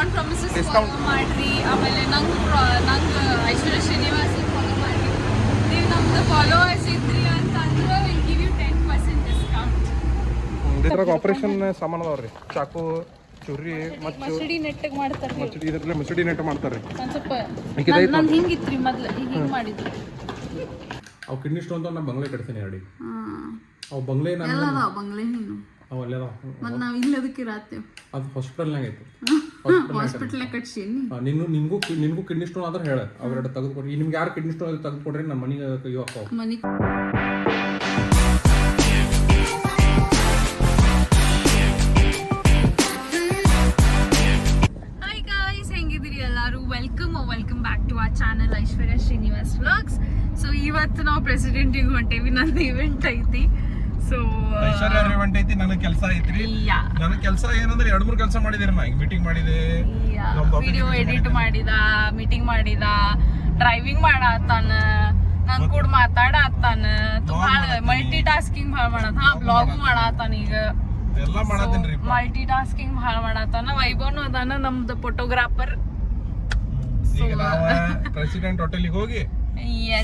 Beyond promises follow ಮಾಡ್ರಿ. ಆಮೇಲೆ ನಂಗೆ ಐಶ್ವರ್ಯ ಶ್ರೀನಿವಾಸ್ ಫಾಲೋ ಮಾಡ್ರಿ. ನೀವು ನಮ್ದು ಫಾಲೋವರ್ಸ್ ಇದ್ರಿ ಅಂತಂದ್ರೆ ವಿಲ್ ಗಿವ್ ಯು 10% ಡಿಸ್ಕೌಂಟ್. ಇದ್ರಾಗ ಆಪರೇಷನ್ ಸಾಮಾನು ಅದಾವ್ರಿ, ಚಾಕು, ಚುರಿ, ಮಸಡಿ ನೆಟ್ಟಗೆ ಮಾಡ್ತಾರೆ. ಇದ್ರಲ್ಲಿ ಮಸಡಿ ನೆಟ್ ಮಾಡ್ತಾರೆ. ಒಂದು ಸ್ವಲ್ಪ ನಾನು ಹಿಂಗಿತ್ರಿ ಮೊದಲು ಹಿಂಗೆ ಮಾಡಿದ್ರು. ಅವು ಕಿಡ್ನಿ ಸ್ಟೋನ್ ಅಂತ ನಾ ಬಂಗ್ಲೆ ಕಟ್ತೀನಿ ಹೇಳಿ. ಅವು ಬಂಗ್ಲೆ ನಾನು ಎಲ್ಲ ಬಂಗ್ಲೆ ನೀನು ಅವು ಅಲ್ಲೇ ಅದಾವ. ಮತ್ತು ನಾವು ಇಲ್ಲದಕ್ಕೆ ಇರತ್ತೇವೆ. ಅದು ಹಾಸ್ಪಿಟಲ್ನಾಗ ಐತಿ. ಹಾಸ್ಪಿಟಲ್ ಕಟ್ಸೀನಿ. ನಿನ್ಗೂ ಕಿಡ್ನಿ ಸ್ಟೋನ್ ಆದ್ರೆ ಹೇಳ, ಅವೆರಡು ತೆಗೆದು ಕೊಡ್ರಿ. ನಿಮ್ಗೆ ಯಾರು ಕಿಡ್ನಿ ಸ್ಟೋನ್ ತೆಗೆದು ಕೊಡ್ರಿ, ನಮ್ಮ ಮನೆಗೆ ಕೈ ಹಾಕೋ. ಹಾಯ್ ಗಾಯ್ಸ್, ಹೆಂಗಿದ್ದೀರಿ ಎಲ್ಲರೂ? Welcome back to our channel Aishwarya Srinivas vlogs. So ಇವತ್ತು ನಾವು ಪ್ರೆಸಿಡೆಂಟಿಗೆ ಹೊಂಟೇವಿ. ನಂದು ಇವೆಂಟ್ ಐತಿ. ಸೊ ಐಶ್ವರ್ಯ ಇವೆಂಟ್ ಐತಿ, ನನಗೆ ಕೆಲಸ ಐತ್ರಿ. ನನಗೆ ಕೆಲಸ ಏನಂದ್ರೆ 2-3 ಕೆಲಸ ಮಾಡಿದಿರಿ. ನಾ ಮೀಟಿಂಗ್ ಮಾಡಿದೆ, ವಿಡಿಯೋ ಎಡಿಟ್ ಮಾಡಿದ, ಮೀಟಿಂಗ್ ಮಾಡಿದ, ಡ್ರೈವಿಂಗ್ ಮಾಡತ್ತಾನ, ನನ್ ಕೂಡ ಮಾತಾಡತ್ತಾನ, ಭಾಳ ಮಲ್ಟಿ ಟಾಸ್ಕಿಂಗ್ ಭಾಳ ಮಾಡತ್ತ. ಬ್ಲಾಗ್ ಮಾಡತ್ತಾನ, ಈಗ ಎಲ್ಲ ಮಾಡತ್ತೇನ್ರಿ. ಮಲ್ಟಿ ಟಾಸ್ಕಿಂಗ್ ಭಾಳ ಮಾಡತ್ತಾನ. ವೈಭವ್ನು ಅದಾನ ನಮ್ದು ಫೋಟೋಗ್ರಾಫರ್. ಈಗ ನಾವು ಪ್ರೆಸಿಡೆಂಟ್ ಹೋಟೆಲಿಗೆ ಹೋಗಿ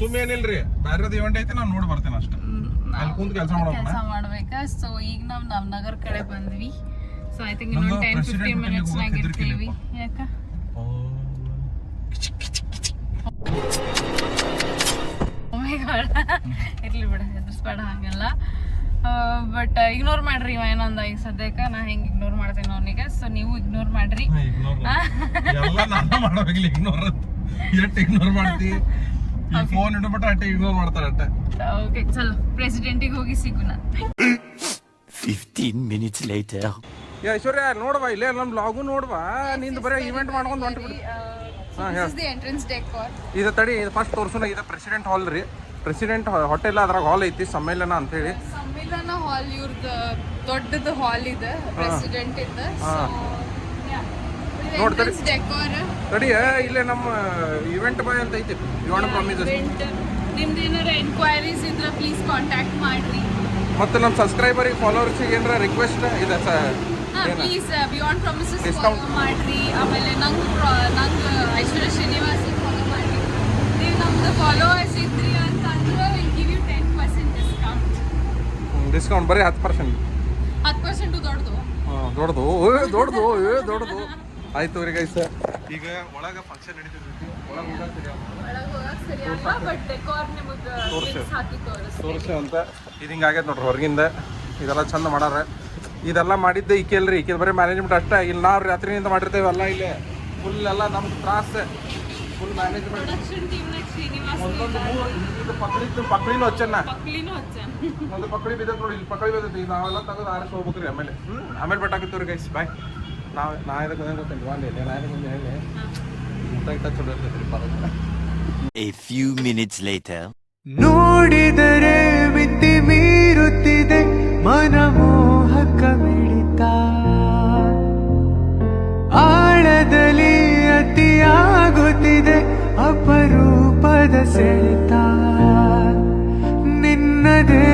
ಸುಮ್ಮೇನಿಲ್ರಿ, ಬೇರೆದ ಇವೆಂಟ್ ಐತಿ, ನಾನು ನೋಡಿ ಬರ್ತೇನೆ ಅಷ್ಟೇ. ಅಲ್ಲಿ ಕುಂತ ಕೆಲಸ ಮಾಡ್ಬೇಕ. ಸೊ ಈಗ ನಾವು ನವನಗರ್ ಕಡೆ ಬಂದ್ವಿ. ಸೊ ಐ ಥಿಂಕ್ ಇನ್ನೊಂದು 10-15 ಮಿನಿಟ್ಸ್ ನಾಗ ಇರ್ತೀವಿ. ಯಾಕ ಇರ್ಲಿ ಬಿಡ, ಹೆದರ್ಸ್ಬೇಡ ಹಂಗೆಲ್ಲ. ಬಟ್ ಇಗ್ನೋರ್ ಮಾಡ್ರಿ ಇವ ಏನಂದ. ಈಗ ಸದ್ಯಕ್ಕೆ ನಾ ಹೆಂಗ್ ಇಗ್ನೋರ್ ಮಾಡ್ತೇನೆ ಅವನಿಗೆ. ಸೊ ನೀವು ಇಗ್ನೋರ್ ಮಾಡ್ರಿ. ಇಗ್ನೋರ್ ಮಾಡ್ತಿ, ಫೋನ್ ಇಟ್ಬಿಟ್ಟು ಅಟ್ಟೆ ಇಗ್ನೋರ್ ಮಾಡ್ತಾರೆ ಅಟ್ಟೆ. ಓಕೆ, ಚಲೋ ಪ್ರೆಸಿಡೆಂಟಿಗೆ ಹೋಗಿ ಸಿಗೋಣ. 15 minutes later. ಐಶ್ವರ್ಯ ನೋಡ್ವಾ, ಇಲ್ಲೇ ನಮ್ಮ ಬ್ಲಾಗು ನೋಡ್ವಾ. ನಿಂದು ಬರೀ ಇವೆಂಟ್ ಮಾಡ್ಕೊಂಡು ಹೊಂಟ್ಬಿಡಿ. ಇದು ತಡಿ, ಇದು ಫಸ್ಟ್ ತೋರ್ಸೋಣ. ಇದು ಪ್ರೆಸಿಡೆಂಟ್ ಹಾಲ್ ರೀ. ಪ್ರೆಸಿಡೆಂಟ್ ಹೋಟೆಲ್, ಅದ್ರಾಗ ಹಾಲ್ ಐತಿ, ಸಮ್ಮೇಳನ ಅಂತೇಳಿ. ಸಮ್ಮೇಳನ ಹಾಲ್ ಇವ್ರದ್ದು ದೊಡ್ಡದು ಹಾಲ್ ಇದೆ, ಪ್ರೆಸಿಡೆಂಟ್ ಇದೆ. ನೋಡ್ತಾರೆ ತಡಿ, ಇಲ್ಲೇ ನಮ್ಮ ಇವೆಂಟ್ ಬಾಯ್ ಅಂತ ಐತಿ. Beyond promises. ನಿಮ್ದು ಏನಾರ ಎನ್ಕ್ವೈರೀಸ್ ಇದ್ರೆ ಪ್ಲೀಸ್ ಕಾಂಟ್ಯಾಕ್ಟ್ ಮಾಡ್ರಿ. ಮತ್ತೆ ನಮ್ಮ ಸಬ್ಸ್ಕ್ರೈಬರಿಗೆ ಫಾಲೋವರ್ಸಿಗೆ ಏನಾರ ರಿಕ್ವೆಸ್ಟ್ ಇದೆ ಪ್ಲೀಸ್ ಬಿಯಾಂಡ್ ಪ್ರಾಮಿಸಸ್ ಫಾಲೋ ಮಾಡ್ರಿ. ಆಮೇಲೆ ನಂಗೆ ಐಶ್ವರ್ಯ ಶ್ರೀನಿವಾಸ್ ಫಾಲೋ ಮಾಡ್ರಿ. ನೀವು ನಮ್ದು ಫಾಲೋವರ್ಸ್ ಇದ್ರಿ ಅಂತಂದ್ರೆ ವಿಲ್ ಗಿವ್ ಯು 10% ಡಿಸ್ಕೌಂಟ್. ಬರೀ 10%. 10% ದೊಡ್ಡದು. ದೊಡ್ಡದು ಆಯ್ತು ರೀ ಗೈಸ್. ಈಗ ಒಳಗೆ ಫಂಕ್ಷನ್ ನಡೀತಿರ್ತೈತಿ. ಒಳಗೆ ಹೋಗಕ್ಕೆ ಸರಿ ಅಲ್ಲ, ಬಟ್ ಡೆಕೋರ್ ನಿಮಗೆ ತೋರಿಸಿ ಅಂತ ಇದು ಹಿಂಗೆ ಆಗೈತೆ ನೋಡ್ರಿ. ಹೊರಗಿಂದ ಇದೆಲ್ಲ ಚಂದ ಮಾಡಾರ. ಇದೆಲ್ಲ ಮಾಡಿದ್ದೆ ಈಕೆಲ್ರಿ, ಈಕೆ ಬರೀ ಮ್ಯಾನೇಜ್ಮೆಂಟ್ ಅಷ್ಟೇ. ಇಲ್ಲಿ ನಾವು ರಾತ್ರಿನಿಂದ ಮಾಡಿರ್ತೇವೆ ಎಲ್ಲ. ಇಲ್ಲೇ ಫುಲ್ ಎಲ್ಲ ನಮ್ಗೆ ತ್ರಾಸ, ಫುಲ್ ಮ್ಯಾನೇಜ್ಮೆಂಟ್. ಇದು ಪಕ್ಳಿನೂ ಹಚ್ಚನ್ನ, ಒಂದು ಪಕ್ಳಿ ಬಿದ್ದೈತೆ ನೋಡಿ. ಇಲ್ಲಿ ಪಕ್ಳಿ ಬಿದ್ದೈತಿ, ನಾವೆಲ್ಲ ತೆಗೆದು ಆರಿಸಿ ಹೋಗ್ಬೇಕ್ರಿ. ಆಮೇಲೆ ಬೆಟ್ಟಾಗಿತ್ತು ರೀ ಗೈಸ್. ಬಾಯ್. ನಾ ಇದಕ್ಕೆ ಗೊತ್ತೇನೆ ಬಂದೆ, ನಾ ಇದಕ್ಕೆ ಹೇಳಿ ಊಟ ಚಲೋ ಇರ್ತೈತಿ. A few minutes later. ನೋಡಿದರೆ ಮಿತಿ ಮೀರುತ್ತಿದೆ ಮನಮೋಹಕ ಮಿಡಿತ, ಆಳದಲ್ಲಿ ಅತಿಯಾಗುತ್ತಿದೆ ಅಪರೂಪದ ಸೆಳೆತ. ನಿನ್ನದೇ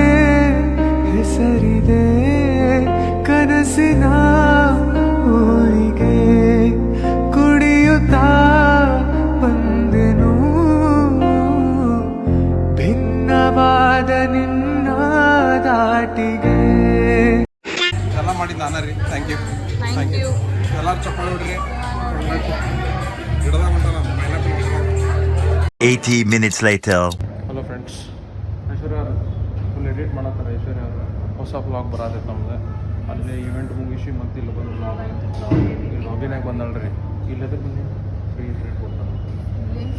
ಹೆಸರಿದೆ ಕನಸಿನ ಊರಿಗೆ, ಕುಡಿಯುತ್ತಾ ಬಂದೆನು ಭಿನ್ನವಾದ ನಿನ್ನ ದಾಟಿಗೆ. ಎಲ್ಲ ಮಾಡಿದ್ದು ನಾನ ರೀ. Thank you. ಎಲ್ಲರೂ ಚಪ್ಪಾಳೆ ನೋಡ್ರಿ. ಗಿಡದಾಗ ಉಂಟ ನಾನು ಪೈನಾಪಲ್ ಗಿಡ. 80 minutes later. ಹಲೋ ಫ್ರೆಂಡ್ಸ್, ಐಶ್ವರ್ಯ ಅವರು ಫುಲ್ ಎಡಿಟ್ ಮಾಡತ್ತಾರೆ. ಐಶ್ವರ್ಯ ಅವರು ಹೊಸ ಬ್ಲಾಗ್ ಬರೋದೈತೆ ನಮ್ದು. ಅಲ್ಲೇ ಇವೆಂಟ್ ಮುಗಿಸಿ ಮತ್ತೆ ಇಲ್ಲಿ ಬಂದು ಇಲ್ಲಿ ಲಾಬಿನಾಗ ಬಂದಳ್ರಿ. ಇಲ್ಲದ ಬನ್ನಿ,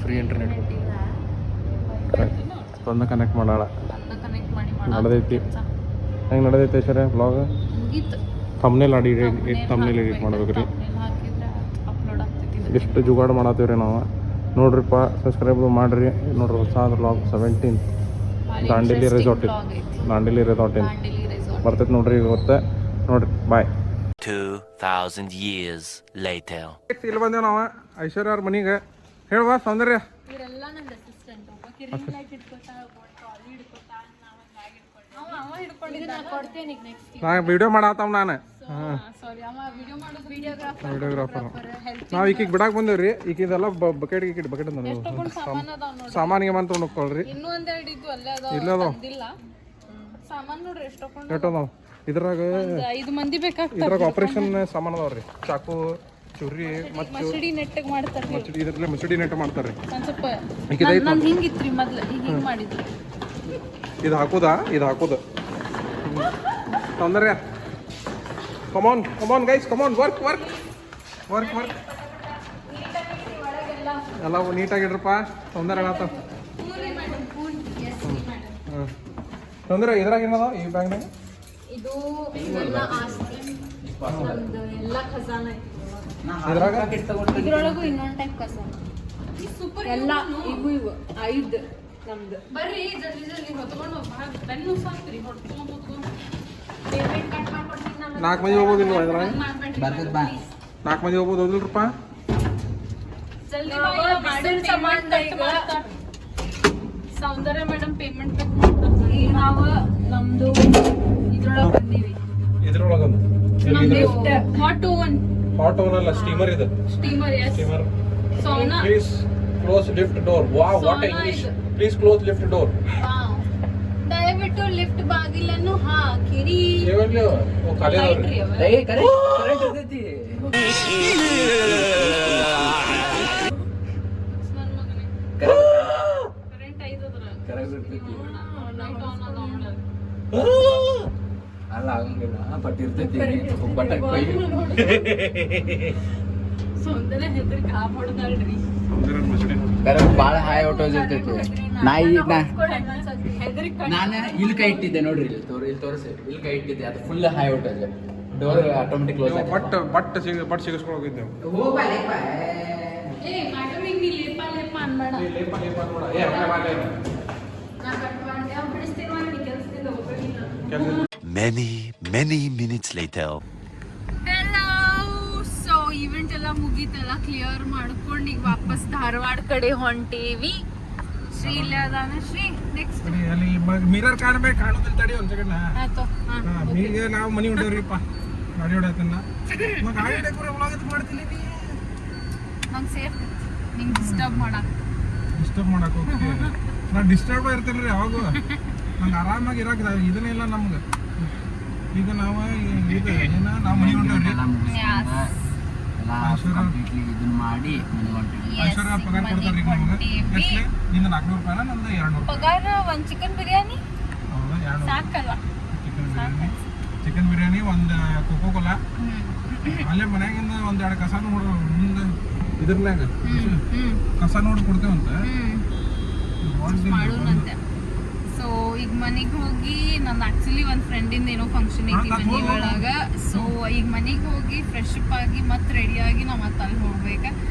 ಫ್ರೀ ಇಂಟರ್ನೆಟ್ ತಂದ ಕನೆಕ್ಟ್ ಮಾಡಾಳ. ನಡೆದೈತಿ. ಹೆಂಗೆ ನಡೆದೈತೆ ಐಶ್ವರ್ಯ ಬ್ಲಾಗ್? ಥಂಬ್ನೇಲ್ ಎಡಿಟ್ ಮಾಡ್ಬೇಕ್ರಿ. ಎಷ್ಟು ಜುಗಾಡು ಮಾಡತ್ತೀವ್ರಿ ನಾವು. ನೋಡ್ರಿಪ್ಪ, ಸಬ್ಸ್ಕ್ರೈಬ್ ಮಾಡ್ರಿ. ನೋಡ್ರಿ, ಹೊಸ ಬ್ಲಾಗ್ 17 ದಾಂಡೇಲಿ ರೆಸಾರ್ಟ್ ಬರ್ತೈತೆ ನೋಡ್ರಿ. ಇವತ್ತು ನೋಡ್ರಿ. ಬಾಯ್. 2000 years later. ಇಲ್ಲಿ ಬಂದೇವು ನಾವು ಐಶ್ವರ್ಯ ಅವ್ರ ಮನೆಗೆ. ಹೇಳುವ ಸೌಂದರ್ಯ. ಅವ ಹಿಡ್ಕೊಂಡಿದ್ದ ಕೊಡ್ತೇನೆ ಈಗ ನೆಕ್ಸ್ಟ್ ನಾ ವಿಡಿಯೋ ಮಾಡಾತವ್ ನಾನು ಸಾರಿ ಅವ ವಿಡಿಯೋ ಮಾಡೋದು ವಿಡಿಯೋಗ್ರಾಫರ್ ವಿಡಿಯೋಗ್ರಾಫರ್ ನಾವು ಈಕಿಗೆ ಬಿಡಾಕ್ ಬಂದೇವ್ರಿ ಈಕಿದೆಲ್ಲ ಬಕೆಟ್ ಬಕೆಟ್ ತಗೊಂಡ್ ಸಾಮಾನ್ ಅದಾವ ನೋಡ್ರಿ ಸಾಮಾನಿಗೆ ಮಾತ್ರ ತೊಗೊಂಡೋಗ್ಕೊಳ್ರಿ ಇನ್ನೂ ಒಂದೆರಡು ಇದ್ದು ಅಲ್ಲೇ ಇಲ್ಲ ಅದಾವ ಅದಾವ ತಂದಿಲ್ಲ ಸಾಮಾನ್ ನೋಡ್ರಿ ಎಷ್ಟು ತಗೊಂಡ್ ಎಷ್ಟೋ ನಾವು ಇದ್ರಾಗ 5 ಮಂದಿ ಬೇಕಾಗ್ತದೆ ಇದ್ರಾಗ ಆಪರೇಷನ್ ಸಾಮಾನು ಅದಾವ್ರಿ ಚಾಕು ಚುರಿ ಮತ್ತು ಮಸಡಿ ನೆಟ್ಟಗ್ ಮಾಡ್ತಾರ್ರಿ ಮಚ್ಚಡಿ ಇದ್ರಲ್ಲೇ ಮಚ್ಚಡಿ ನೆಟ್ ಮಾಡ್ತಾರ್ರಿ ಒಂದ್ ಸ್ವಲ್ಪ ಈಕಿದೆ ಐತ್ ನಂದು ಹಿಂಗಿತ್ರಿ ಮೊದ್ಲು ಈಗ ಹಿಂಗ್ ಮಾಡಿದ್ರಿ ಇದು ಹಾಕೋದು ತೊಂದರೆ ಕಮಾನ್ ಗೈಸ್ ಕಮಾನ್ ವರ್ಕ್ ಎಲ್ಲ ನೀಟಾಗಿಡ್ರಪ್ಪ ತೊಂದರೆ ಆಗತ್ತ ತೊಂದರೆ ಇದ್ರಾಗ ಏನದ ಈ ಬ್ಯಾಗ್ನಾಗ ಇದು ಎಲ್ಲ ಆಸ್ತಿ ನಮ್ದು ಎಲ್ಲ ಖಜಾನ ಇದ್ರಾಗ ಇದ್ರೊಳಗೂ ಇನ್ನೊಂದ್ ಟೈಪ್ ಖಜಾನ ಎಲ್ಲ ಇವು 5 ನಮ್ದು ಬರ್ರಿ ಜಲ್ದಿ ಹೊತ್ಕೊಂಡು ಬೆನ್ನು ಸಾಕ್ರಿ ಹೊತ್ಕೊಂಡು ಪೇಮೆಂಟ್ ಕಟ್ ಮಾಡ್ಕೊಡ್ತೀನಿ ನಾನು 4 ಮಂದಿ ಹೋಗ್ಬೋದಿಲ್ವಾ ಇದ್ರಾಗ ಮಾಡ್ಬೇಡ್ರಿ 4 ಮಂದಿ ಹೋಗ್ಬೋದು ಹೌದಿಲ್ರಪ್ಪ ಜಲ್ದಿ ಮಾಡಿದ ಸಾಮಾನ್ cut Soundarya madam payment cut ಮಾಡ್ತಾರೆ ನಾವು ನಮ್ದು ಇದ್ರೊಳಗೆ ಬಂದೀವಿ ಇದ್ರೊಳಗೊಂದು ನಮ್ದು ಹಾಟ್ ಓವನ್ ಅಲ್ಲ ಸ್ಟೀಮರ್ ಇದು steamer yes steamer sauna please close lift door wow what English please close lift door ದಯವಿಟ್ಟು ಲಿಫ್ಟ್ ಬಾಗಿಲನ್ನು ಹಾಕಿರಿ ಏವಲ್ಲಿ ಖಾಲಿ ಲೈಟ್ರಿ ಅವ ನನ್ ಮಗನೇ ಕರೆಂಟ್ ಐದದ್ರ ಲೈಟ್ ಆನ್ ಅದ ಅಲ್ಲ ಆಗಂಗಿಲ್ಲ ಬಟ್ ಇರ್ತೈತಿ ಬಟ್ ಸೌಂದರ್ಯ ಹೆದರಿ ಕಾಪಾಡ್ದಾಳ್ರಿ ಬಾಳ ಹಾಯ್ ಹೊಟ್ಟೋಸ್ ಇರ್ತೈತಿ ಹೆದರಿ ನಾನು ಇಲ್ಲಿ ಕೈ ಇಟ್ಟಿದ್ದೆ ನೋಡ್ರಿ ಇಲ್ಲಿ ತೋರಿಸಿ ಇಲ್ಲಿ ಕೈ ಇಟ್ಟಿದ್ದೆ ಅದು ಫುಲ್ ಹಾಯ್ ಹೊಟ್ಟೋಸ್ ಡೋರ್ ಆಟೋಮೆಟಿಕ್ ಕ್ಲೋಸ್ ಆಗುತ್ತೆ ಬಟ್ ಸಿಗಿಸ್ಕೊಂಡು ಹೋಗಿದ್ದೆವು ಏ ಮೇಡಮ್ ಈಗ ನೀ ಲೇಪ ಅನ್ಬೇಡ ನಾ ಕಟ್ ಮಾಡಿ ಬಿಡಿಸ್ತೀನಿ ಮಾಡಿ ಕೆಲಸದಿಂದ ಹೋಗಿಲ್ಲ Many minutes later. Hello so event ಎಲ್ಲ ಮುಗೀತಲ್ಲ ಕ್ಲಿಯರ್ ಮಾಡ್ಕೊಂಡು ಈಗ ವಾಪಸ್ ಧಾರವಾಡ ಕಡೆ ಹೊಂಟೇವಿ ಶ್ರೀ ಇಲ್ಲ ಅದಾನ ಶ್ರೀ ನೆಕ್ಸ್ಟ್ ಅಲ್ಲಿ ಮಿರರ್ ಕಾಣೋದಿಲ್ಲ ತಡಿ ಒಂದ್ ಸೆಕೆಂಡ್ ಆಯ್ತು ಈಗ ನಾವು ಮನಿ ಹೊಂಟೇವ್ರಿಪ್ಪ ಗಾಡಿ ಹೊಡ್ಯಾತನ್ನ ಗಾಡಿ ಹೊಡ್ಯಾಕ್ರೆ ಒಳಗತ್ ಮಾಡ್ತೀನಿ ನಂಗೆ ಸೇಫ್ ನಿಂಗೆ ಡಿಸ್ಟರ್ಬ್ ಮಾಡಕ್ ಡಿಸ್ಟರ್ಬ್ ಮಾಡಕ್ ಹೋಗ್ತೀವಿ ನಾ ಡಿಸ್ಟರ್ಬ್ ಇರ್ತೇನ್ರಿ ಯಾವಾಗೂ ನಂಗೆ ಆರಾಮಾಗಿ ಇರಕ್ ಇದನ್ನೇ ಇಲ್ಲ ನಮ್ಗೆ ಈಗ ನಾವು ಇದು ಏನ ನಾವು ಮನಿ ಹೊಂಟೇವ್ರಿ ಇದನ್ನ ಮಾಡಿ ಮನೆಗೆ ಹೊಂಟಿವಿ ಐಶ್ವರ್ಯ ಪಗಾರ ಕೊಡ್ತಾರ್ರಿ ಈಗ ನಮ್ಗೆ ಎಷ್ಟು ನಿಂದ 400 ರೂಪಾಯಿನ ನಂದು 200 ಪಗಾರ ಒಂದು ಚಿಕನ್ ಬಿರಿಯಾನಿ ಹೌದಾ 200 ಸಾಕಲ್ಲ ಚಿಕನ್ ಬಿರಿಯಾನಿ ಒಂದು ಕೋಕೋ ಕೋಲಾ ಅಲ್ಲೇ ಮನ್ಯಾಗಿಂದ ಒಂದೆರಡು ಕಸ ನೋಡು ಮುಂದೆ ಇದ್ರನ್ಯಾಗ ಕಸ ನೋಡಿ ಕೊಡ್ತೇವಂತ ಮಾಡೋಣಂತೆ ಸೊ ಈಗ ಮನೆಗೆ ಹೋಗಿ ನಂದು ಆಕ್ಚುಲಿ ಒಂದು ಫ್ರೆಂಡಿಂದ ಏನೋ ಫಂಕ್ಷನ್ ಐತಿ ಮನೆ ಒಳಗ ಸೊ ಈಗ ಮನೆಗೆ ಹೋಗಿ ಫ್ರೆಶ್ ಅಪ್ ಆಗಿ ಮತ್ತೆ ರೆಡಿ ಆಗಿ ನಾವು ಮತ್ತೆ ಅಲ್ಲಿ ಹೋಗ್ಬೇಕ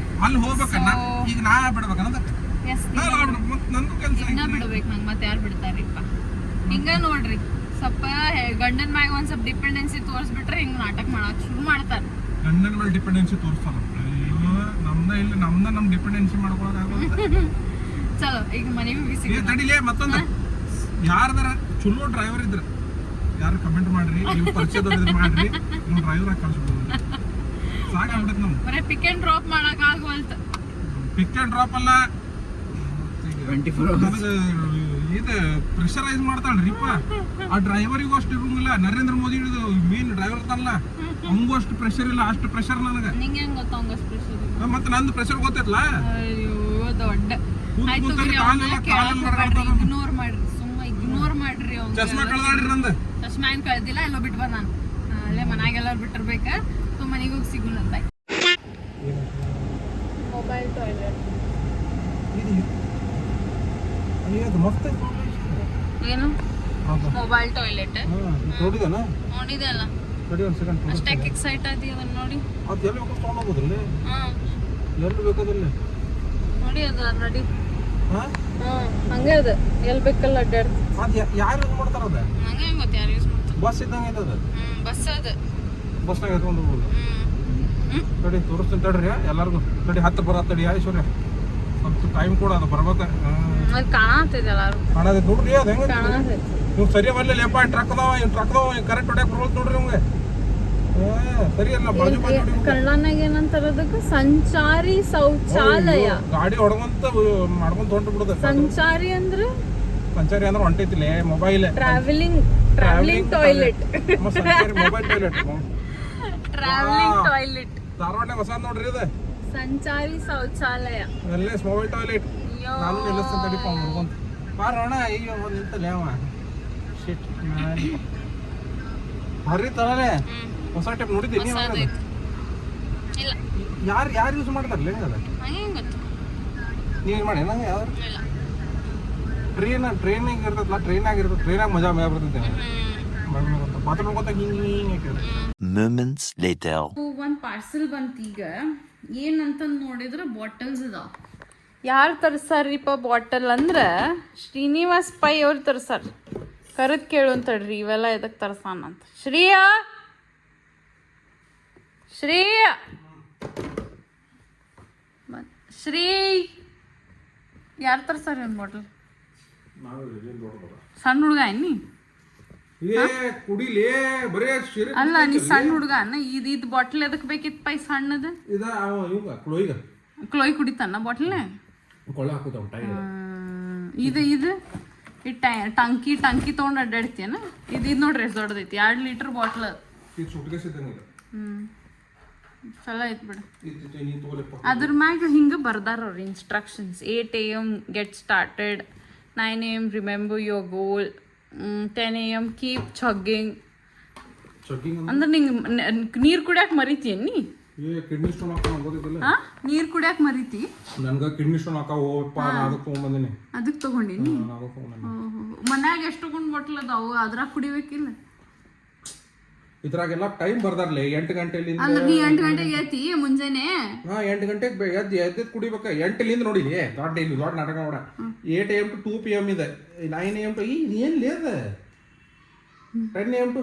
ಅಲ್ಲಿ ಹೋಗ್ಬೇಕನ್ನ ಈಗ ನಾ ಬಿಡ್ಬೇಕನ್ನದ ಎಸ್ ನಂದು ಕೆಲಸ ಇನ್ನ ಬಿಡ್ಬೇಕು ನಂಗೆ ಮತ್ತೆ ಯಾರು ಬಿಡ್ತಾರಿಪ್ಪ ಹಿಂಗ ನೋಡ್ರಿ ಸ್ವಲ್ಪ ಗಂಡನ ಮ್ಯಾಗ ಒಂದ್ ಸ್ವಲ್ಪ ಡಿಪೆಂಡೆನ್ಸಿ ತೋರಿಸ್ಬಿಟ್ರೆ ಹಿಂಗ್ ನಾಟಕ ಮಾಡಕ್ ಶುರು ಮಾಡ್ತಾರೆ ಗಂಡನ ಮೇಲೆ ಡಿಪೆಂಡೆನ್ಸಿ ತೋರಿಸ್ತಾರ ನಮ್ದ ನಮ್ ಡಿಪೆಂಡೆನ್ಸಿ ಮಾಡ್ಕೊಳಕಾಗೋದಿಲ್ಲ ಚಲೋ ಈಗ ಮನೆಗೆ ಹೋಗಿ ಸಿಗ ತಡಿಲೇ ಮತ್ತೊಂದು ಯಾರ್ದಾರ ಚಲೋ ಡ್ರೈವರ್ ಇದ್ರ ಯಾರು ಕಮೆಂಟ್ ಮಾಡ್ರಿ ನೀವು ಪರಿಚಯದವ್ರು ಮಾಡ್ರಿ ನೀವು ಡ್ರೈವರ್ ಆಗಿ ಕಳ್ಸ್ಬಿಡೋದು ಸಾಕಾಗ್ಬಿಡತ್ ನಮ್ಗೆ ಬರೀ ಪಿಕ್ ಅಂಡ್ ಡ್ರಾಪ್ ಮಾಡಕ್ ಆಗವಲ್ತ ಪಿಕ್ ಅಂಡ್ ಡ್ರಾಪ್ ಅಲ್ಲ 24 ನನಗೆ ಇದು ಪ್ರೆಷರೈಸ್ ಮಾಡ್ತಾಳ್ರಿಪ್ಪ ಆ ಡ್ರೈವರಿಗೂ ಅಷ್ಟು ಇರಂಗಿಲ್ಲ ನರೇಂದ್ರ ಮೋದಿ ಮೇನ್ ಡ್ರೈವರ್ ಇರ್ತಾನಲ್ಲ ಅವಂಗೂ ಅಷ್ಟು ಪ್ರೆಷರ್ ಇಲ್ಲ ಅಷ್ಟು ಪ್ರೆಷರ್ ನನಗೆ ನಿಂಗೆ ಹೆಂಗ್ ಗೊತ್ತ ಹಂಗ ಸ್ಪೆಷಲ್ ಮತ್ತೆ ನಂದು ಪ್ರೆಷರ್ ಗೊತ್ತಿಲ್ಲ ಅಯ್ಯೋ ದೊಡ್ಡ ಆಯ್ತು ಇಗ್ನೋರ್ ಮಾಡ್ರಿ ಸುಮ್ಮನೆ ಇಗ್ನೋರ್ ಮಾಡ್ರಿ ಚಸ್ಮಾ ಕಳ್ದಾಡ್ರಿ ನಂದು ಚಸ್ಮಾ ಏನ್ ಕಳ್ದಿಲ್ಲ ಎಲ್ಲೋ ಬಿಟ್ಟು ಬಂದ ನಾನು ಅಲ್ಲೇ ಮನ್ಯಾಗೆಲ್ಲರೂ ಬಿಟ್ಟಿರ್ಬೇಕ ಸೊ ಮನೆಗೆ ಹೋಗಿ ಸಿಗೋಣ ಅಂತ ಮೊಬೈಲ್ ಟಾಯ್ಲೆಟ್ ಅದು ಮಸ್ತ್ ಏನು ಮೊಬೈಲ್ ಟಾಯ್ಲೆಟ್ ನೋಡಿದನ ನೋಡಿದೆ ಅಲ್ಲ ತಡಿ ಒಂದು ಸೆಕೆಂಡ್ ಅಷ್ಟೇ ಎಕ್ಸೈಟ್ ಆದಿ ಅದನ್ನ ನೋಡಿ ಅದು ಎಲ್ಲಿ ಬೇಕು ತೊಗೊಂಡೋಗೋದ್ರಲ್ಲಿ ಹಾಂ ಎಲ್ಲಿ ಬೇಕಾದಲ್ಲಿ ನೋಡಿ ಅದು ರೆಡಿ ಹಾಂ ಹಂಗೆ ಅದು ಎಲ್ಲಿ ಬೇಕಲ್ಲ ಅಡ್ಡಾಡ್ ಅದು ಯಾರು ಯೂಸ್ ಮಾಡ್ತಾರ ಅದ ಹಂಗೆ ಹೆಂಗೆ ಗೊತ್ತು ಯಾರು ಯೂಸ್ ಮಾಡ್ತಾರೆ ಬಸ್ ಇದ್ದಂಗೆ ಇದೆ ಅದು ಬಸ್ ಅದು ಬಸ್ನಾಗ ಎತ್ಕೊಂಡು ಹೋಗ್ಬೋದು ತಡಿ ತೋರಿಸ್ತೀನಿ ತಡ್ರಿ ಎಲ್ಲರಿಗೂ ತಡಿ ಹತ್ತು ಬರತ್ತಡಿ ಐಶ್ವರ್ಯ ಸ್ವಲ್ಪ ಟೈಮ್ ಕೂಡ ಅದು ಬರ್ಬೇಕು ಅದು ಕಾಣತ್ತಿದೆ ಎಲ್ಲಾರು ಕಾಣದೆ ನೋಡ್ರಿ ಅದು ಹೆಂಗೆ ಕಾಣತೈತಿ ನೀವು ಸರಿ ಬರ್ಲಿಲ್ಲಪ್ಪ ಟ್ರಕ್ ಅದಾವ ಕರೆಕ್ಟ್ ಹೊಡ್ಯಾಕ ಬರೋದು ನೋಡ್ರಿ ನಿಮ್ಗೆ ಸರಿ ಅಲ್ಲ ಬಾಜು ಕನ್ನಡನಾಗ ಏನಂತಾರ ಅದಕ್ಕೆ ಸಂಚಾರಿ ಶೌಚಾಲಯ. ಗಾಡಿ ಹೊಡ್ಕೊಂತ ಮಾಡ್ಕೊಂತ ಹೊಂಟು ಬಿಡುದ. ಸಂಚಾರಿ ಅಂದ್ರೆ ಹೊಂಟೈತಿಲ್ಲ mobile travelling toilet. Mobile toilet travelling toilet Dharwad ಹೊಸ ನೋಡ್ರಿ ಇದು ಸಂಚಾರಿ ಶೌಚಾಲಯ. ಅಲ್ಲೇ ಮೊಬೈಲ್ ಟಾಯ್ಲೆಟ್ ನಾನು ನಿಲ್ಲಿಸ್ತೀನಿ ತಡಿಪ ನೋಡ್ಕೊಂತ ಬಾರೋಣ. ಈಗ ಒಂದು ನಿಂತಲ್ಲ ಅವ ಶಿಟ್ ಹರಿ ತರಲೆ ಹೊಸ ಟೈಪ್ ನೋಡಿದ್ದೀನಿ. ಇಲ್ಲ ಯಾರು ಯೂಸ್ ಮಾಡ್ತಾರಲ್ಲ ಅದ ನೀವು ಮಾಡಿ ನಂಗೆ ಯಾವ್ದು ಟ್ರೈನಿಗೆ ಇರ್ತದಲ್ಲ ಟ್ರೈನಾಗ ಮಜಾ ಬರ್ತೈತೆ. ಮಾತಾಡ್ಕೊಂತ ಹಿಂಗೆ Moments later. ಒಂದು ಪಾರ್ಸೆಲ್ ಬಂತ. ಈಗ ಏನಂತ ನೋಡಿದ್ರೆ ಬಾಟಲ್ಸ್ ಇದಾವ. ಯಾರು ತರ್ಸಾರಿಪ್ಪ ಬಾಟಲ್ ಅಂದ್ರೆ ಶ್ರೀನಿವಾಸ್ ಪೈ ಅವ್ರು ತರ್ಸಾರ. ಕರೆದ್ ಕೇಳು ಅಂತಡ್ರಿ ಇವೆಲ್ಲ ಇದಕ್ಕೆ ತರ್ಸಾನಂತ. ಶ್ರೀ ಯಾರು ತರ್ಸಾರಿ ಒಂದು ಬಾಟಲ್? ಸಣ್ಣ ಹುಡುಗ ನೀ ಕುಡಿಲೇ ಬರೇ ಅಲ್ಲ, ನೀ ಸಣ್ಣ ಹುಡುಗ ಇದು ಬಾಟಲ್ ಎದಕ್ ಬೇಕಿತ್ತು ಪೈ ಸಣ್ಣದ? ಕ್ಲೋಯ್ ಕುಡಿತಾನ ಬಾಟಲ್ನೇ ಇದು ಟಂಕಿ ತೊಗೊಂಡು ಅಡ್ಡಾಡ್ತೀಯನ? ಇದು ನೋಡ್ರಿ ಎಷ್ಟು ದೊಡ್ಡದೈತಿ, 2 ಲೀಟರ್ ಬಾಟ್ಲ್. ಚಲೋ ಐತಿ ಬಿಡ. ಅದ್ರ ಮ್ಯಾಗ ಹಿಂಗ ಬರ್ದಾರ ಅವ್ರ instructions. 8 AM get started, 9 AM remember your goal, 10 AM keep chugging. ಅಂದ್ರೆ ನಿಂಗೆ ನೀರು ಕುಡಿಯಾಕ ಮರಿತೀಯ ನೀ? ಕಿಡ್ನಿ ಸ್ಟೋನ್ ಹಾಕೋದಿಲ್ಲ. ನೀರು ಕುಡಿಯಾಕ ಮರಿತಿ? ನನ್ಗ ಕಿಡ್ನಿ ಸ್ಟೋನ್ ಹಾಕೋಪ್ಪ ಅದಕ್ಕೆ ತಗೊಂಡ್ಬಂದಿನಿ. ಅದಕ್ಕೆ ತಗೊಂಡಿನಿ. ಮನ್ಯಾಗ ಎಷ್ಟು ತಗೊಂಡ್ ಬಾಟ್ಲ್ ಅದಾವು, ಅದ್ರಾಗ ಕುಡಿಬೇಕಿಲ್ಲ? ಇದ್ರಾಗೆಲ್ಲ ಟೈಮ್ ಬರ್ದಾರ್ಲೆ 8 ಗಂಟೆಲಿ. ಅಂದ್ರೆ ನೀ 8 ಗಂಟೆಗೆ ಎತ್ತಿ ಮುಂಜಾನೆ? 8 ಗಂಟೆಗೆ ಎದ್ದು ಕುಡಿಬೇಕ. 8ಲಿಂದ ನೋಡಿಲಿ ದೊಡ್ಡ ನಾಟಕ ನೋಡ. 8 AM to 2 PM ಇದೆ. 9 AM to ಏನ್ ಲೇದ 10 AM to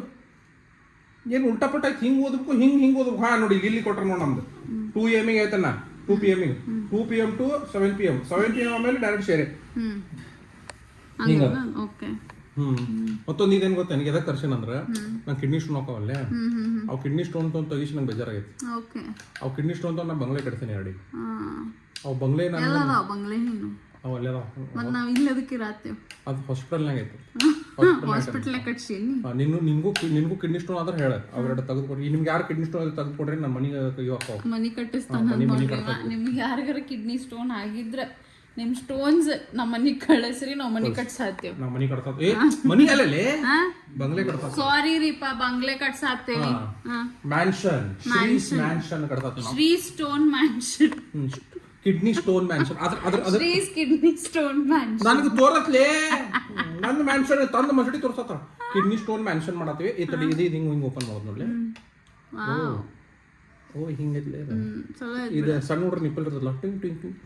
ಏನು ಉಲ್ಟಾ ಪಟ್ಟ ಹಿಂಗೆ ಓದ್ಬೇಕು ಹಿಂಗೆ ಓದ್ಬೇಕು. ನೋಡಿ ಇಲ್ಲಿ ಕೊಟ್ರೆ ನೋಡಿ ನಮ್ದು 2 AM ಗೆ ಆಯ್ತಣ್ಣ. 2 PM ಗೆ 2 PM to 7 PM 7 PM ಆಮೇಲೆ ಡೈರೆಕ್ಟ್ ಶೇರೆ ಹಿಂಗ. ಮತ್ತೊಂದು ಇದೇನು ಗೊತ್ತಾ ನನಗೆ ಎದಕ್ಕೆ ಕರ್ಸೇನ ಅಂದ್ರೆ ನಂಗೆ ಕಿಡ್ನಿ ಸ್ಟೋನ್ ಹಾಕೋವಲ್ಲೇ, ಅವು ಕಿಡ್ನಿ ಸ್ಟೋನ್ ಅಂತ ತೆಗಿಸಿ ನಂಗೆ ಬೇಜಾರಾಗೈತಿ. ಅವು ಕಿಡ್ನಿ ಸ್ಟೋನ್ ಅಂತ ನಾ ಬಂಗ್ಲೆ ಕಟ್ತೀನಿ ಎರಡು. ಅವು ಬಂಗ್ಲೆ ಅವು ಅಲ್ಲೇ ಅದಾವ. ಅದು ಹಾಸ್ಪಿಟಲ್ನಾಗ ಐತಿ. ನಿನ್ಗೂ ಕಿಡ್ನಿ ಸ್ಟೋನ್ ಆದ್ರೆ ಹೇಳ ಅವೆರಡು ತೆಗೆದುಕೊಡ್ರಿ. ನಿಮ್ಗೆ ಯಾರು ಕಿಡ್ನಿ ಸ್ಟೋನ್ ತೆಗೆದುಕೊಡ್ರಿ ನಮ್ಮ ಮನೆಗೆ ಇವು ಹಾಕೋ ಮನಿ ಕಟ್ಟಿಸ್ತಾನ. ನಿಮ್ಗೆ ಯಾರಿಗಾರ ಕಿಡ್ನಿ ಸ್ಟೋನ್ ಆಗಿದ್ರೆ ನಿಮ್ ಸ್ಟೋನ್ಸ್ ನಮ್ಮ ಮನಿಗ್ ಕಳಿಸ್ರಿ, ನಾವ್ ಮನಿ ಕಟ್ಸಾತೇವ್. ನಮ್ಮ ಮನಿ ಕಟ್ಸಾತ ಮನಿ ಅಲ್ಲೇ ಬಂಗ್ಲೆ ಕಟ್ಸಾತ. ಸಾರಿ ರೀಪಾ, ಬಂಗ್ಲೆ ಕಟ್ಸಾತೇವಿ. ಮ್ಯಾನ್ಷನ್ ಮ್ಯಾನ್ಷನ್ ಕಟ್ಸಾತ. Shri stone mansion, kidney stone mansion. Shri kidney stone mansion ನನಗೆ ತೋರತ್ಲೇ. ನಂದು ಮ್ಯಾನ್ಷನ್ ತಂದು ಮಸಡಿ ತೋರ್ಸತ್ತ. ಕಿಡ್ನಿ ಸ್ಟೋನ್ ಮ್ಯಾನ್ಷನ್ ಮಾಡತ್ತೀವಿ. ಈ ತಡಿ ಇದು ಹಿಂಗೆ ಓಪನ್ ಮಾಡೋದು ನೋಡ್ಲಿ. ಓ ಹಿಂಗೈತ್ಲೇ ಇದು. ಸಣ್ಣ ಹುಡ್ರ ನಿಪ್ಪಲ್ ಇರ್ತದಲ್ಲ ಟಿಂಗ್ ಟಿಂಗ್ ಟಿಂಗ್.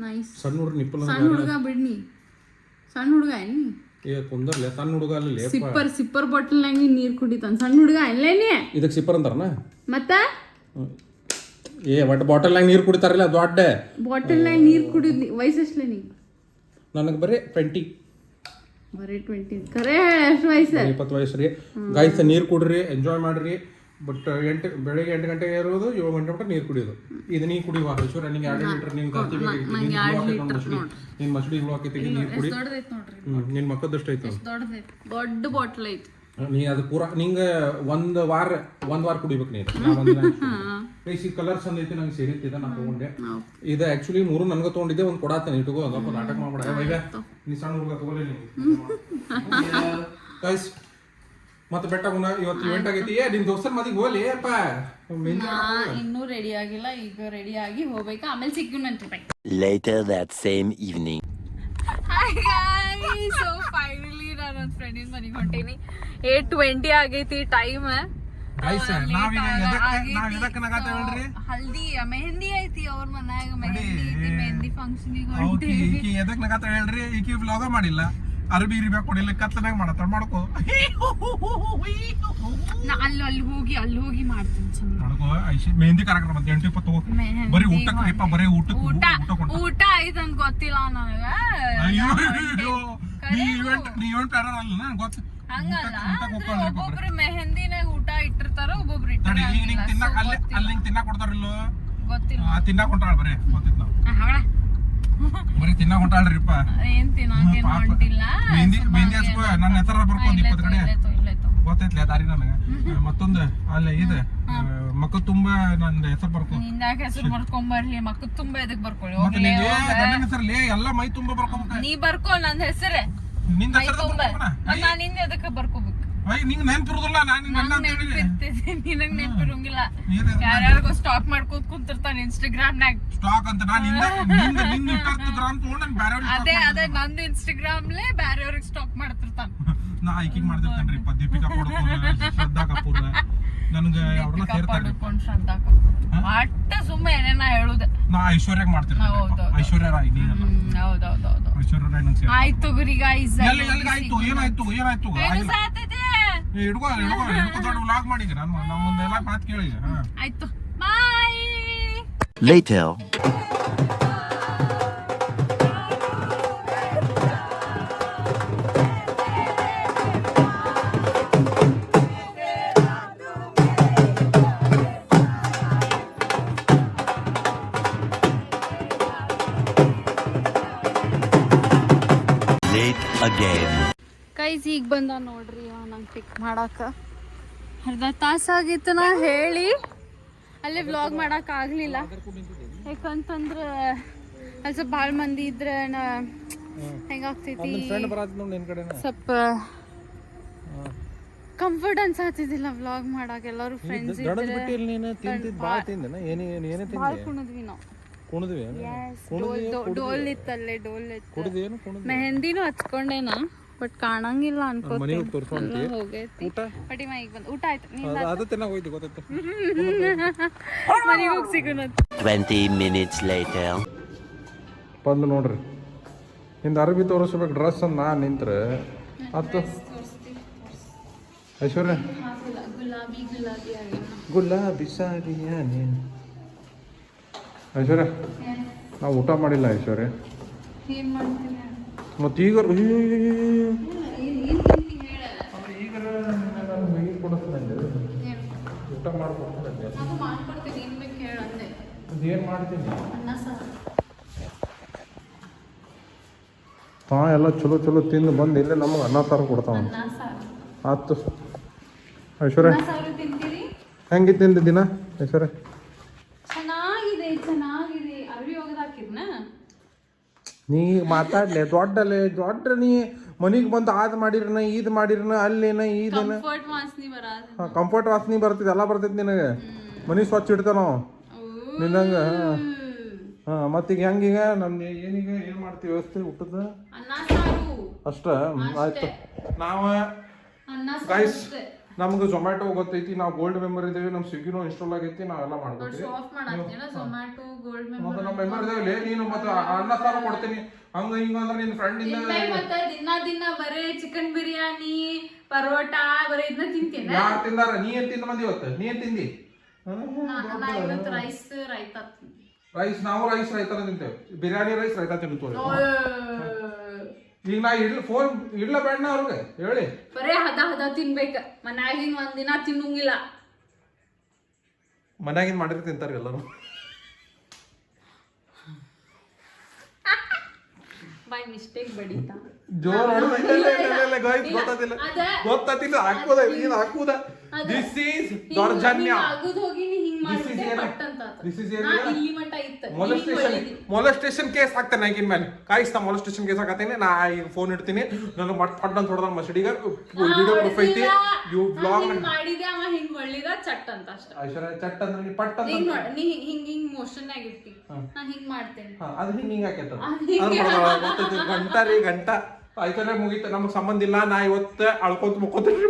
ನೈಸ್. ಸಣ್ಣ ಹುಡ್ರ ನಿಪ್ಪಲ್. ಸಣ್ಣ ಹುಡುಗ ಬಿಡ್ನಿ, ಸಣ್ಣ ಹುಡುಗ ಏನಿ ಕುಂದರ್ಲೆ. ಸಣ್ಣ ಹುಡುಗ ಅಲ್ಲಿ ಸಿಪ್ಪರ್ ಬಾಟಲ್ನಾಗ ನೀರ್ ಕುಡಿತಾನ. ಸಣ್ಣ ಹುಡುಗ ಅಲ್ಲೇನಿ ಇದಕ್ಕೆ ಸಿಪ್ಪರ್ ಅಂತಾರನ? ಮತ್ತ ಒಟ್ಟು ಬಾಟಲ್ನಾಗ ನೀರು ಕುಡಿತಾರಲ್ಲ ದೊಡ್ಡ ಬಾಟಲ್ನಾಗ ನೀರ್ ಕುಡಿದ್ ವಯಸ್ಸೆಷ್ಟಲೇ ನೀ? ನನಗೆ ಬರೀ 20. ಬರೀ 20? ಖರೆ ಎಷ್ಟು ವಯಸ್ಸು? 20 ವಯಸ್ಸು ರೀ. ಗಾಯ್ಸ್ ನೀರು ಕುಡ್ರಿ, ಎಂಜಾಯ್ ಮಾಡ್ರಿ. ಬಟ್ ಬೆಳಿಗ್ಗೆ 8 ಗಂಟೆಗೆ ಇರೋದು, 7 ಗಂಟೆ ಮಟ್ಟ ನೀರು ಕುಡಿಯೋದು. ಇದು ನೀ ಕುಡಿಯುವ ಈಶ್ವರ. ನಿಂಗೆ 2 ಲೀಟರ್ ನಿನ್ ಜಾಸ್ತಿ ನಿನ್ ಮಸಡಿ ಹಾಕೈತಿ ನೀರು ಕುಡಿ. ನಿನ್ ಮಕ್ಕದಷ್ಟು ಐತೆ. ದೊಡ್ಡ ಬಾಟಲ್ ಐತಿ. ನೀ ಅದು ಪೂರಾ ನಿಂಗೆ ಒಂದ್ ವಾರ ಕುಡಿಬೇಕು ನೀನು. ಈ ಕಲರ್ ಚಂದ ಐತಿ, ನಂಗೆ ಸೇರಿತ್ತಿದೆ, ನಾನು ತಗೊಂಡೆ. ಇದು ಆಕ್ಚುಲಿ 3 ನನಗೆ ತಗೊಂಡಿದ್ದೆ. ಒಂದು ಕೊಡಾತೇನೆ ಇಟ್ಕೋ, ಅದಪ್ಪ ನಾಟಕ ಮಾಡ್ಬೇಡ. ಈಗ ನೀ ಸಣ್ಣ ಹುಡುಗ ತಗೊಳ್ಳಿ ನೀವು. ಗೈಸ್ ಮತ್ತೆ ಬೆಟ್ಟ ಗುಣ ಇವತ್ತು ಇವೆಂಟ್ ಆಗೈತಿ. ನಿನ್ ದೋಸ್ತರ ಮದಿಗೆ ಹೋಗ್ಲಿ ಅಪ್ಪ. ಇನ್ನೂ ರೆಡಿ ಆಗಿಲ್ಲ, ಈಗ ರೆಡಿ ಆಗಿ ಹೋಗ್ಬೇಕಾ, ಆಮೇಲೆ ಸಿಗ್ತೀನಂತೆ. Later that same evening. Hi guys, so finally ನಾನು ನನ್ನ ಫ್ರೆಂಡಿನ ಮನೆಗೆ ಹೊಂಟೀನಿ. 8:20 ಆಗೈತಿ ಟೈಮ್. ಹಲ್ದಿ ಮೆಹಂದಿ ಐತಿ ಅವ್ರ ಮನ್ಯಾಗ. ಮೆಹಂದಿ ಫಂಕ್ಷನ್ ಹೇಳ್ರಿ. ಈಕಿ ವ್ಲಾಗ ಮಾಡಿಲ್ಲ, ಅರ್ಬಿ ಇರ್ಬೇಕು ಕೊಡಿಲ್ಲ, ಕತ್ಲನಾಗ ಮಾಡತ್ತ ಮಾಡ್ಕೋ. ನಾ ಅಲ್ಲಿ ಹೋಗಿ ಮಾಡ್ತೀನಿ. ಮೆಹಂದಿ ಕಾರ್ಯಕ್ರಮ 8:20 ಬರೀ ಊಟಕ್ಕೆ. ಬರೀ ಊಟ ಐತ್ ಅಂತ ಗೊತ್ತಿಲ್ಲ ನನಗ. ನೀ ಈವೆಂಟ್ ಪ್ಲಾನರ್ ಅಲ್ಲ ಗೊತ್ತು. ಹಂಗಲ್ಲ ಒಬ್ಬೊಬ್ರು ಮೆಹಂದಿನಾಗ ಊಟ ಇಟ್ಟಿರ್ತಾರ, ಒಬ್ಬೊಬ್ರು ಈಗ ಇಟ್ಟಿರಂಗಿಲ್ಲ. ನಿಂಗೆ ತಿನ್ನಕ್ ಅಲ್ಲಿ ನಿಂಗೆ ತಿನ್ನಕ್ ಕೊಡ್ತಾರಿಲ್ಲೋ? ಗೊತ್ತಿಲ್ಲ. ತಿನ್ನಕ್ ಹೊಂಟಾಳ ಬರೀ ಗೊತ್ತಿತ್ತು ನಾವು ಬರೀ ತಿನ್ನಕ್ ಹೊಂಟಾಳ್ರಿಪ್ಪ. ಏನ್ ತಿನ್ನಕೇನು ಹೊಂಟಿಲ್ಲ. ಮೆಹಂದಿ ಹಚ್ಕೋ, ನನ್ನ ಹೆಸರ ಬರ್ಕೊಂಡ್ 20 ಕಡೆ ಗೊತ್ತೈತ್ಲೆ ದಾರಿ ನನಗೆ. ಮತ್ತೊಂದು ಅಲ್ಲ ಇದು ಮಕ್ಕ ತುಂಬಾ ನನ್ನ ಹೆಸರು ಬರ್ಕೊ. ನಿಂದಾಕ ಹೆಸರು ಬರ್ಕೊಂಬರ್ಲಿ, ಮಕ್ಕ ತುಂಬಾ ಎದಕ್ ಬರ್ಕೊಳ್ಳಿ. ಮತ್ತೆ ನಿಂಗೆ ಗಂಡನ ಹೆಸರಲ್ಲಿ ಎಲ್ಲ ಮೈ ತುಂಬಾ ಬರ್ಕೋಬೇಕು. ನೀ ಬರ್ಕೊ ನನ್ ಹೆಸರೆ ನಿಂದ ಹೆಸರು ನಾನ್ ನಿಂದ ಎದಕ್ಕ ಬರ್ಕೋಬೇಕು. ನಿಂಗೆ ನೆನ್ಪಿರುದಿಲ್ಲ. ನಾನು ನಿನಗ್ ನೆನ್ಪಿರಂಗಿಲ್ಲ. ಯಾರ್ಯಾರಿಗೋ ಸ್ಟಾಕ್ ಮಾಡ್ಕೋತ ಕುಂತಿರ್ತಾನ ಇನ್ಸ್ಟಾಗ್ರಾಮ್ನಾಗ. ಸ್ಟಾಕ್ ಅಂತ ನಾನು ನಿಂದ ಗ್ರಾಮ್ ತಗೊಂಡ್ ಬೇರೆ ಅದೇ ನಂದು ಇನ್ಸ್ಟಾಗ್ರಾಮ್ಲೇ ಬ್ಯಾರೆಯವ್ರಿಗೆ ಸ್ಟಾಕ್ ಮಾಡ್ತಿರ್ತಾನ. ನಾ ಹೈಕಿಂಗ್ ಮಾಡ್ತಿರ್ತೇನ್ರಿ. ದೀಪಿಕಾ ಪಡುಕೋನ್, ಶ್ರದ್ಧಾ ಕಪೂರ್ ನನ್ಗೆ ಅವ್ರನ್ನ ಸೇರ್ತಾರೆ. ಶ್ರದ್ಧಾ ಕಪೂರ್ ಅಟ್ಟ ಸುಮ್ಮ ಏನೇನ ಹೇಳುದ. ನಾ ಐಶ್ವರ್ಯಾಗ ಮಾಡ್ತಿರ್ತೀನಿ. ಐಶ್ವರ್ಯ ರಾಯ್ ಹೌದೌದೌದು. ಐಶ್ವರ್ಯ ರಾಯ್ ನನ್ ಸೇರ್. ಆಯ್ತು ಗುರಿ ಗೈಸ್. ಎಲ್ಲಿಗಾಯ್ತು? ಏನಾಯ್ತು ಹಿಡ್ಕೋ ದೊಡ್ಡ ವ್ಲಾಗ್ ಮಾಡಿ ನಾನು ಮುಂದೆಲ್ಲ ಮಾತು ಕೇಳಿ. ಆಯ್ತು ಬಾಯ್. Later. Late again. ಗೈಸ್ ಈಗ ಬಂದ ನೋಡ್ರಿ ನಂಗೆ ಪಿಕ್ ಮಾಡಾಕ. ಅರ್ಧ ತಾಸಾಗಿತ್ತು ನಾ ಹೇಳಿ ಅಲ್ಲೇ ವ್ಲಾಗ್ ಮಾಡಕ್ ಆಗ್ಲಿಲ್ಲ. ಯಾಕಂತಂದ್ರೆ ಅಲ್ಲಿ ಸ್ವಲ್ಪ ಭಾಳ ಮಂದಿ ಇದ್ರೆ ಹೆಂಗಾಗ್ತೈತಿ, ಸ್ವಲ್ಪ ಕಂಫರ್ಟ್ ಅನ್ಸಾತಿದ್ದಿಲ್ಲ ವ್ಲಾಗ್ ಮಾಡಕ್. ಎಲ್ಲರೂ ಫ್ರೆಂಡ್ಸ್ ಭಾಳ ಕುಣಿದ್ವಿ ನಾವು. ಡೋಲ್ ಇತ್ತಲ್ಲೇ, ಡೋಲ್ ಇತ್ತು. ಮೆಹಂದಿನೂ ಹಚ್ಕೊಂಡೇನಾ, ಬಟ್ ಕಾಣಂಗಿಲ್ಲ ಅನ್ಕೋತೀನಿ. ಹೋಗೈತಿ ಪಟಿ ಮೈಗೆ ಬಂದು ಊಟ ಆಯ್ತು. ಮನೆಗೆ ಹೋಗಿ ಸಿಗೋಣ. 20 minutes later. ಬಂದು ನೋಡ್ರಿ, ನಿಂದ ಅರ್ಬಿ ತೋರಿಸ್ಬೇಕು ಡ್ರೆಸ್ ಅಂತ ನಾ ನಿಂತ್ರೆ ಹತ್ತು. ಐಶ್ವರ್ಯ ಗುಲಾಬಿ ಸಾರಿಯ ನೀನು. ಐಶ್ವರ್ಯ ನಾವು ಊಟ ಮಾಡಿಲ್ಲ. ಐಶ್ವರ್ಯ ಮತ್ತೆ ಈಗ ಊಟ ಮಾಡ್ಕೊಡ್ತೀನಿ. ಏನು ಮಾಡ್ತೀನಿ? ಎಲ್ಲ ಚಲೋ ಚಲೋ ತಿಂದು ಬಂದು ಇಲ್ಲೇ ನಮಗೆ ಅನ್ನ ಸಾರು ಕೊಡ್ತಾವ. ಆಯ್ತು ಐಶ್ವರ್ಯ, ಹೆಂಗಿತ್ತು ನಿಂದು ದಿನ? ಐಶ್ವರ್ಯ ಚೆನ್ನಾಗಿದೆ, ಚೆನ್ನಾಗಿದೆ. ಅರ್ವಿ ಹೋಗದಾಕಿದ್ನ ನೀ ಮಾತಾಡ್ಲೆ ದೊಡ್ಡ ನೀ ಮನಿಗೆ ಬಂದು ಆದ್ ಮಾಡಿರ್ನ ಈದ್ ಮಾಡಿರ್ನ ಅಲ್ಲೇನ ಈದೇನ ಕಂಫರ್ಟ್ ವಾಸನೆ ಬರ್ತೈತಿ, ಎಲ್ಲ ಬರ್ತೈತಿ ನಿನಗೆ. ಮನಿ ಸ್ವಚ್ಛ ಇಡ್ತೇವೆ ನಾವು ನಿನ್ನಂಗ. ಮತ್ತೀಗ ಹೆಂಗೀಗ ನಮ್ದು ಏನೀಗ ಏನು ಮಾಡ್ತೀವಿ ವ್ಯವಸ್ಥೆ ಊಟದ ಅಷ್ಟ? ಆಯ್ತು. ನಾವು ಗೈಸ್ ನಮ್ಗೆ ಝೊಮ್ಯಾಟೊ ಗೊತ್ತೈತಿ, ನಾವು ಗೋಲ್ಡ್ ಮೆಂಬರ್ ಇದ್ದೇವೆ, ನಮ್ಮ ಸ್ವಿಗ್ಗಿನೂ ಇನ್ಸ್ಟಾಲ್ ಆಗೈತಿ, ನಾವೆಲ್ಲ ಮಾಡ್ಕೊತೀವಿ. ಮತ್ತೆ ನಮ್ಮ ಮೆಂಬರ್ ಇದ್ದೇವೆ. ನೀನು ಮತ್ತೆ ಅನ್ನ ಸಾರು ಕೊಡ್ತೀನಿ ಹಂಗ ಹಿಂಗ ಅಂದ್ರೆ ನಿನ್ನ ಫ್ರೆಂಡ್ ದಿನ ಬರೇ ಚಿಕನ್ ಬಿರಿಯಾನಿ ಪರೋಟ ಬರೀ ಇದನ್ನ ತಿಂತೀನಿ. ಯಾರು ತಿಂದಾರ? ನೀ ಏನ್ ತಿಂದ ಮಂದಿ ಇವತ್ತು? ನೀ ಏನ್ ತಿಂದಿ? ರೈಸ್ ರೈತಾ. ರೈಸ್ ನಾವು ರೈಸ್ ರೈತಾನ ತಿಂತೇವೆ. ಬಿರಿಯಾನಿ ರೈಸ್ ರೈತಾ ತಿಂತೇವೆ. ಈಗ ನಾ ಫೋನ್ ಇಡ್ಲ ಬೇಡ ಅವ್ರಿಗೆ ಹೇಳಿ. ಬರೇ ಹದ ತಿನ್ಬೇಕ. ಮನ್ಯಾಗಿನ ಒಂದಿನ ತಿನ್ನಂಗಿಲ್ಲ. ಮನ್ಯಾಗಿನ ಮಾಡಿದ್ರೆ ತಿಂತಾರ ಎಲ್ಲರೂ. ಬೈ ಮಿಸ್ಟೇಕ್ ಬಡಿತಾ ಜೋರ್ ಗೊತ್ತಾತಿಲ್ಲ ಗೊತ್ತಾತಿಲ್ಲ. ಹಾಕುದ ನೀನು ಹಾಕುದ. ದಿಸ್ ಈಸ್ ದೌರ್ಜನ್ಯ. ಮೊಲೆಸ್ಟೇಷನ್ ಕೇಸ್ ಹಾಕ್ತೇನೆ ಈಗಿನ ಮೇಲೆ. ಕಾಯಿಸ್ತಾ ಮೊಲೆಸ್ಟೇಷನ್ ಕೇಸ್ ಹಾಕತ್ತೇನೆ. ನಾ ಈಗ ಫೋನ್ ಇಡ್ತೀನಿ. ನನಗೆ ಪಟ್ ಅಂತ ಹೊಡೆದ ಮಸಡಿಗ ವಿಡಿಯೋ ಪ್ರೂಫ್ ಐತಿ. ಇವು ಬ್ಲಾಗ್ ಮಾಡಿದೆ ಅವ ಹಿಂಗ್ ಒಳ್ಳಿದ ಚಟ್ ಅಂತ ಅಷ್ಟೇ. ಐಶ್ವರ್ಯ ಚಟ್ ಅಂದ್ರೆ ನೀ ಪಟ್ ಅಂತ ನೀ ಹಿಂಗ್ ಹಿಂಗ್ ಮೋಷನ್ ಆಗಿರ್ತಿ. ನಾ ಹಿಂಗ್ ಮಾಡ್ತೇನೆ. ಅದು ಹಿಂಗ ಹಾಕೈತ ಗಂಟಾ ರೀ ಗಂಟಾ. ಐಶ್ವರ್ಯ ಮುಗೀತ, ನಮಗ್ ಸಂಬಂಧ ಇಲ್ಲ. ನಾ ಇವತ್ತು ಅಳ್ಕೊಂತ ಮುಕ್ಕೋತೀನಿ.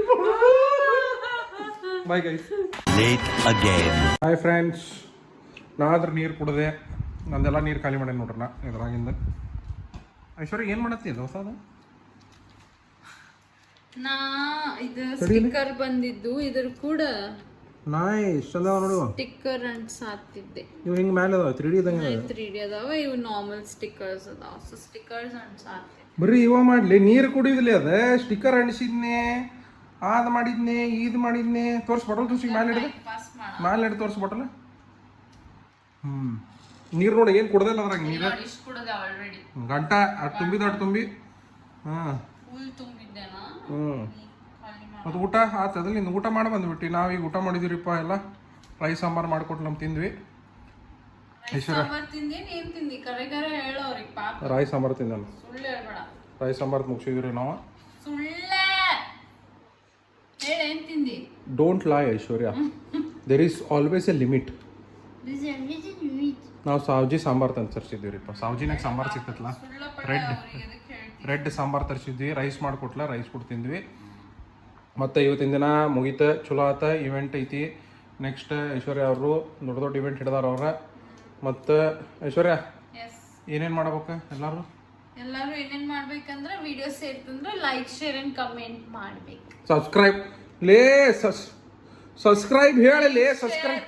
Bye guys. Late again. Hi friends, ನಾದ್ರ ನೀರು ಕುಡದೆ ನಂದೆಲ್ಲ ನೀರು ಖಾಲಿ ಮಾಡಿ ನೋಡ್ರಿ ನಾ ಇದ್ರಾಗಿಂದ. ಐಶ್ವರ್ಯ ಏನು ಮಾಡತ್ತಿ ಅದು ಹೊಸದ? ನಾ ಇದು ಸ್ಟಿಕ್ಕರ್ ಬಂದಿದ್ದು ಇದ್ರ ಕೂಡ ನೈಸ್ ಚಂದ ನೋಡು. ಸ್ಟಿಕ್ಕರ್ ಅಂಟ್ಸಾತಿದ್ದೆ. ಇವು ಹಿಂಗೆ ಮೇಲೆ ಅದಾವ 3D ಇದ್ದಂಗೆ. 3D ಅದಾವ. ಇವು ನಾರ್ಮಲ್ ಸ್ಟಿಕ್ಕರ್ಸ್ ಅದಾವ. ಸೊ ಸ್ಟಿಕ್ಕರ್ಸ್ ಅಂಟ್ಸಾತಿದ್ದೆ. ಬರೀ ಇವ ಮಾಡಲಿ ನೀರು ಕುಡಿಯೋದಿಲ್ಲ ಅದ ಸ್ಟಿಕ್ಕರ್ ಅಂಟಿಸಿದ್ನೆ ಅದು ಮಾಡಿದ್ನೆ ಇದು ಮಾಡಿದ್ನೆ ತೋರ್ಸಿ ಬಾಟಲ್ ತೋರ್ಸಿ ಮ್ಯಾಲೆ ಹಿಡಿದು ಪಾಸ್ ಮಾಡ ಮ್ಯಾಲೆ ಹಿಡಿದು ತೋರ್ಸಿ ಬಾಟಲ್ ನೀರು ನೋಡಿ ಏನು ಕುಡ್ದಿಲ್ಲ ಅದ್ರಾಗ ನೀರು ಇಷ್ಟು ಕುಡದೆ ಆಲ್ರೆಡಿ ಗಂಟ ಅಷ್ಟು ತುಂಬಿದ ಅಷ್ಟು ತುಂಬಿ ಹಾಂ ಫುಲ್ ತುಂಬಿದ್ದೇನಾ ಮತ್ತು ಊಟ ಆತದಲ್ಲಿ ನಿಂದು ಊಟ ಮಾಡಿ ಬಂದ್ಬಿಟ್ಟು ನಾವೀಗ ಊಟ ಮಾಡಿದಿರಿಪ್ಪ ಎಲ್ಲ ರೈಸ್ ಸಾಂಬಾರು ಮಾಡಿಕೊಟ್ಟು ನಮ್ಮ ತಿಂದ್ವಿ ಸಾಂಬಾರ್ ತಿಂದೇನ್ ಏನ್ ತಿಂದಿ ಕರೆ ಕರೆ ಹೇಳೋ ಅವ್ರಿಗೆ ಪಾಪ ರಾಯ್ ಸಾಂಬಾರು ತಿಂದನು ಸುಳ್ಳು ಹೇಳ್ಬೇಡ ರಾಯ್ ಸಾಂಬಾರು ಮುಗಿಸಿದ್ರಿ ನಾವು ಸುಳ್ಳೆ ಹೇಳ ಏನ್ ತಿಂದಿ don't lie Aishwarya there is always a limit ನಾವು ಸಾವ್ಜಿ ಸಾಂಬಾರು ತಂದು ತರಿಸಿದ್ದೀವ್ರಿಪ್ಪ ಸಾವ್ಜಿನಾಗ ಸಾಂಬಾರು ಸಿಗ್ತೈತಲ್ಲ ರೆಡ್ ಸಾಂಬಾರು ತರಿಸಿದ್ವಿ ರೈಸ್ ಮಾಡಿಕೊಟ್ಲ ರೈಸ್ ಕೊಟ್ಟು ತಿಂದ್ವಿ ಮತ್ತು ಇವತ್ತಿನ ದಿನ ಮುಗೀತ ಚಲೋ ಆತ ಇವೆಂಟ್ ಐತಿ ನೆಕ್ಸ್ಟ್ ಐಶ್ವರ್ಯ ಅವರು ದೊಡ್ಡ ದೊಡ್ಡ ಇವೆಂಟ್ ಹಿಡ್ದಾರ ಅವ್ರ ಮತ್ತು ಐಶ್ವರ್ಯ ಏನೇನು ಮಾಡ್ಬೇಕು ಎಲ್ಲರೂ ಏನೇನ್ ಮಾಡ್ಬೇಕಂದ್ರೆ ವಿಡಿಯೋ ಸೇರ್ತಂದ್ರೆ ಲೈಕ್ ಶೇರ್ ಅಂಡ್ ಕಮೆಂಟ್ ಮಾಡ್ಬೇಕು ಸಬ್ಸ್ಕ್ರೈಬ್ ಸಬ್ಸ್ಕ್ರೈಬ್ ಹೇಳಲಿ ಸಬ್ಸ್ಕ್ರೈಬ್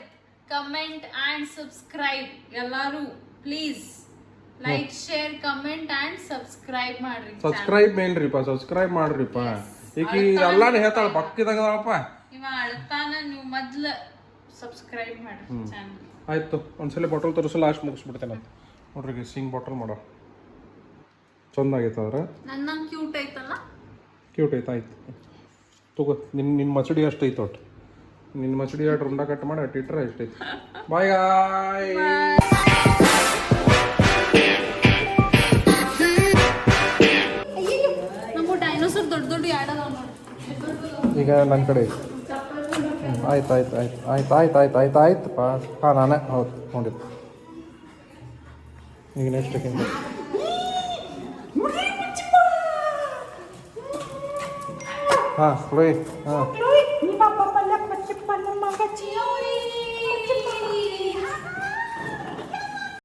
ಕಮೆಂಟ್ ಅಂಡ್ ಸಬ್ಸ್ಕ್ರೈಬ್ ಎಲ್ಲಾರು please like share comment and subscribe ಮಾಡ್ರಿ ಸಬ್ಸ್ಕ್ರೈಬ್ ಮೇನ್ರಿಪ್ಪ ಸಬ್ಸ್ಕ್ರೈಬ್ ಮಾಡ್ರಿಪ್ಪ ಈಗ ಎಲ್ಲಾನು ಹೇಳ್ತಾಳೆ ಬಕ್ಕಿದಾಗಪ್ಪ ಇವ ಅಳ್ತಾನ ನೀವು ಮೊದ್ಲು ಸಬ್ಸ್ಕ್ರೈಬ್ ಮಾಡ್ರಿ ಚಾನಲ್ ಆಯ್ತು ಒಂದ್ಸಲ ಬಾಟಲ್ ತೋರಿಸು ಲಾಸ್ಟ್ ಮುಗಿಸ್ಬಿಡ್ತೇನೆ ಅಂತ ನೋಡ್ರಿ ಸಿಂಗ್ ಬಾಟಲ್ ಮಾಡೋ ಚಂದ ಆಗೈತೆ ಅದ್ರ ನನ್ನ ಕ್ಯೂಟ್ ಐತಲ್ಲ ಕ್ಯೂಟ್ ಐತೆ ಆಯ್ತು ತಗೋ ನಿನ್ನ ಮಚಡಿ ಅಷ್ಟು ಐತೆ ಒಟ್ಟು ನಿನ್ನ ಮಚಡಿ ಅಷ್ಟು ರುಂಡ ಕಟ್ ಮಾಡಿ ಅಟ್ಟು ಇಟ್ರೆ ಎಷ್ಟೈತಿ ಬಾಯ್ ಗಾಯ್ ನಮ್ಮ ಡೈನೋಸರ್ ದೊಡ್ಡ ದೊಡ್ಡ ಆಡೋದು ನೋಡಿ ಈಗ ನನ್ನ ಕಡೆ ಆಯ್ತು ಆಯ್ತು ಆಯ್ತು ಆಯ್ತು ಆಯ್ತು ಆಯ್ತು ಆಯ್ತು ಆಯ್ತಪ್ಪ ಹಾಂ ನಾನೇ ಹೌದು ನೋಡಿದ್ದು ಈಗ ನೆಕ್ಸ್ಟ್ ಹಿಂಗೆ ಹಾಂ ಲೋಯ್ ಹಾಂ